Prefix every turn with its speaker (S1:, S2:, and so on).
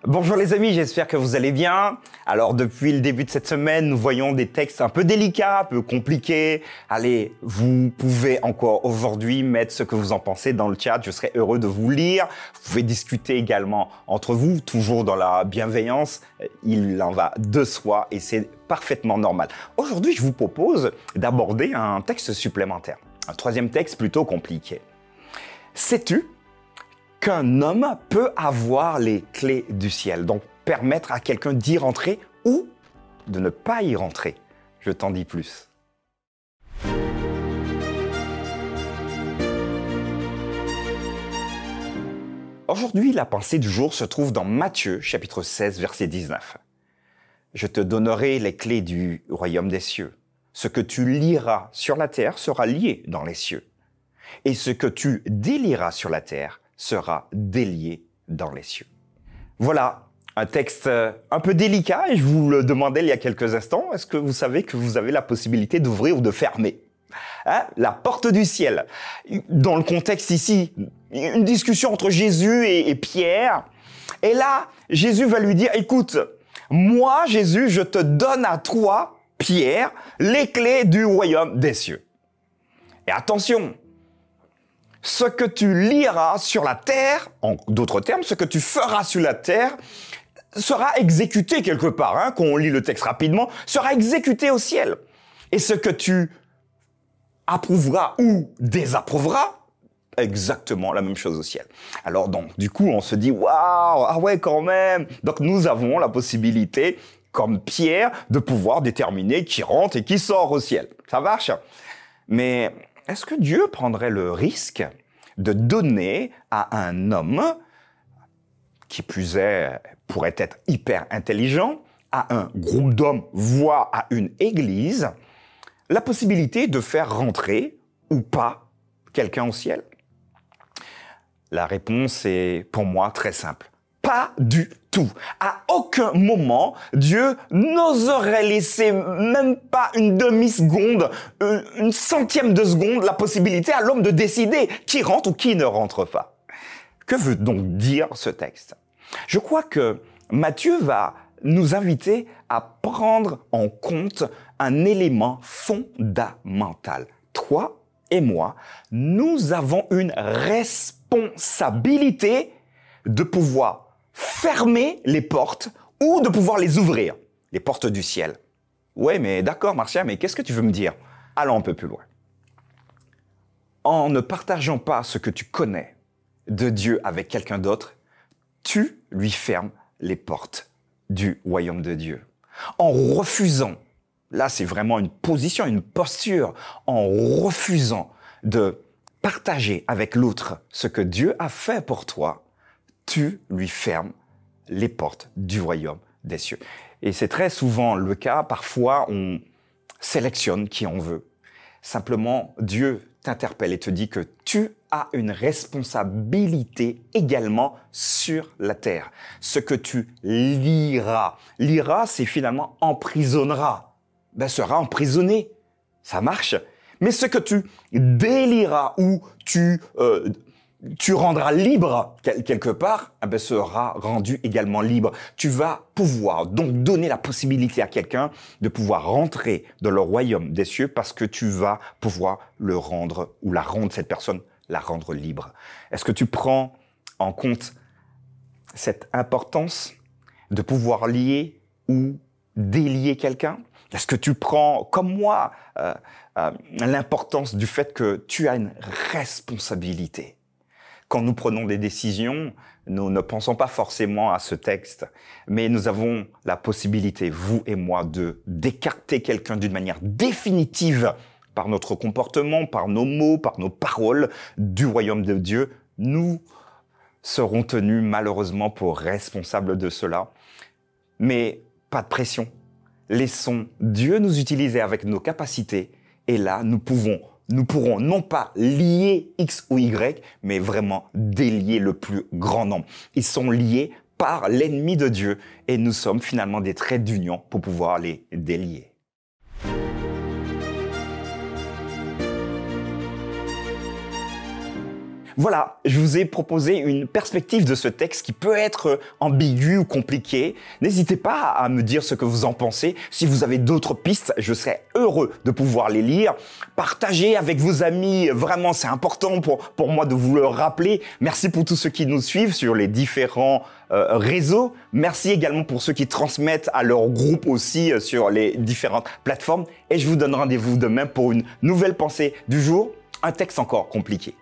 S1: Bonjour les amis, j'espère que vous allez bien. Alors depuis le début de cette semaine, nous voyons des textes un peu délicats, un peu compliqués. Allez, vous pouvez encore aujourd'hui mettre ce que vous en pensez dans le chat, je serai heureux de vous lire. Vous pouvez discuter également entre vous, toujours dans la bienveillance. Il en va de soi et c'est parfaitement normal. Aujourd'hui, je vous propose d'aborder un texte supplémentaire, un troisième texte plutôt compliqué. Sais-tu qu'un homme peut avoir les clés du ciel, donc permettre à quelqu'un d'y rentrer ou de ne pas y rentrer? Je t'en dis plus. Aujourd'hui, la pensée du jour se trouve dans Matthieu, chapitre 16, verset 19. « Je te donnerai les clés du royaume des cieux. Ce que tu lieras sur la terre sera lié dans les cieux. Et ce que tu délieras sur la terre sera délié dans les cieux. » Voilà, un texte un peu délicat et je vous le demandais il y a quelques instants. Est-ce que vous savez que vous avez la possibilité d'ouvrir ou de fermer la porte du ciel? Dans le contexte ici, une discussion entre Jésus et Pierre. Et là, Jésus va lui dire, écoute, moi, Jésus, je te donne à toi, Pierre, les clés du royaume des cieux. Et attention, ce que tu lieras sur la terre, en d'autres termes, ce que tu feras sur la terre, sera exécuté quelque part, quand on lit le texte rapidement, sera exécuté au ciel. Et ce que tu approuveras ou désapprouveras, exactement la même chose au ciel. Alors donc, du coup, on se dit, waouh, ah ouais, quand même. Donc nous avons la possibilité, comme Pierre, de pouvoir déterminer qui rentre et qui sort au ciel. Ça marche? Mais est-ce que Dieu prendrait le risque de donner à un homme, qui plus est, pourrait être hyper intelligent, à un groupe d'hommes, voire à une église, la possibilité de faire rentrer ou pas quelqu'un au ciel? La réponse est pour moi très simple. Pas du tout. À aucun moment, Dieu n'oserait laisser même pas une demi-seconde, une centième de seconde, la possibilité à l'homme de décider qui rentre ou qui ne rentre pas. Que veut donc dire ce texte? Je crois que Matthieu va nous inviter à prendre en compte un élément fondamental. Toi et moi, nous avons une responsabilité de pouvoir fermer les portes ou de pouvoir les ouvrir, les portes du ciel. Ouais, mais d'accord, Marcia, mais qu'est-ce que tu veux me dire? Allons un peu plus loin. En ne partageant pas ce que tu connais de Dieu avec quelqu'un d'autre, tu lui fermes les portes du royaume de Dieu. En refusant, là c'est vraiment une position, une posture, en refusant de partager avec l'autre ce que Dieu a fait pour toi, tu lui fermes les portes du royaume des cieux. Et c'est très souvent le cas. Parfois, on sélectionne qui on veut. Simplement, Dieu t'interpelle et te dit que tu as une responsabilité également sur la terre. Ce que tu lieras. Lieras, c'est finalement emprisonnera. Sera emprisonné. Ça marche. Mais ce que tu délieras ou tu rendras libre quelque part, sera rendu également libre. Tu vas pouvoir donc donner la possibilité à quelqu'un de pouvoir rentrer dans le royaume des cieux parce que tu vas pouvoir le rendre ou la rendre, cette personne, la rendre libre. Est-ce que tu prends en compte cette importance de pouvoir lier ou délier quelqu'un? Est-ce que tu prends, comme moi, l'importance du fait que tu as une responsabilité? Quand nous prenons des décisions, nous ne pensons pas forcément à ce texte, mais nous avons la possibilité, vous et moi, d'écarter quelqu'un d'une manière définitive par notre comportement, par nos mots, par nos paroles du royaume de Dieu. Nous serons tenus malheureusement pour responsables de cela. Mais pas de pression. Laissons Dieu nous utiliser avec nos capacités et là, nous pourrons non pas lier X ou Y, mais vraiment délier le plus grand nombre. Ils sont liés par l'ennemi de Dieu et nous sommes finalement des traits d'union pour pouvoir les délier. Voilà, je vous ai proposé une perspective de ce texte qui peut être ambigu ou compliqué. N'hésitez pas à me dire ce que vous en pensez. Si vous avez d'autres pistes, je serais heureux de pouvoir les lire. Partagez avec vos amis, vraiment c'est important pour moi de vous le rappeler. Merci pour tous ceux qui nous suivent sur les différents réseaux. Merci également pour ceux qui transmettent à leur groupe aussi sur les différentes plateformes. Et je vous donne rendez-vous demain pour une nouvelle pensée du jour, un texte encore compliqué.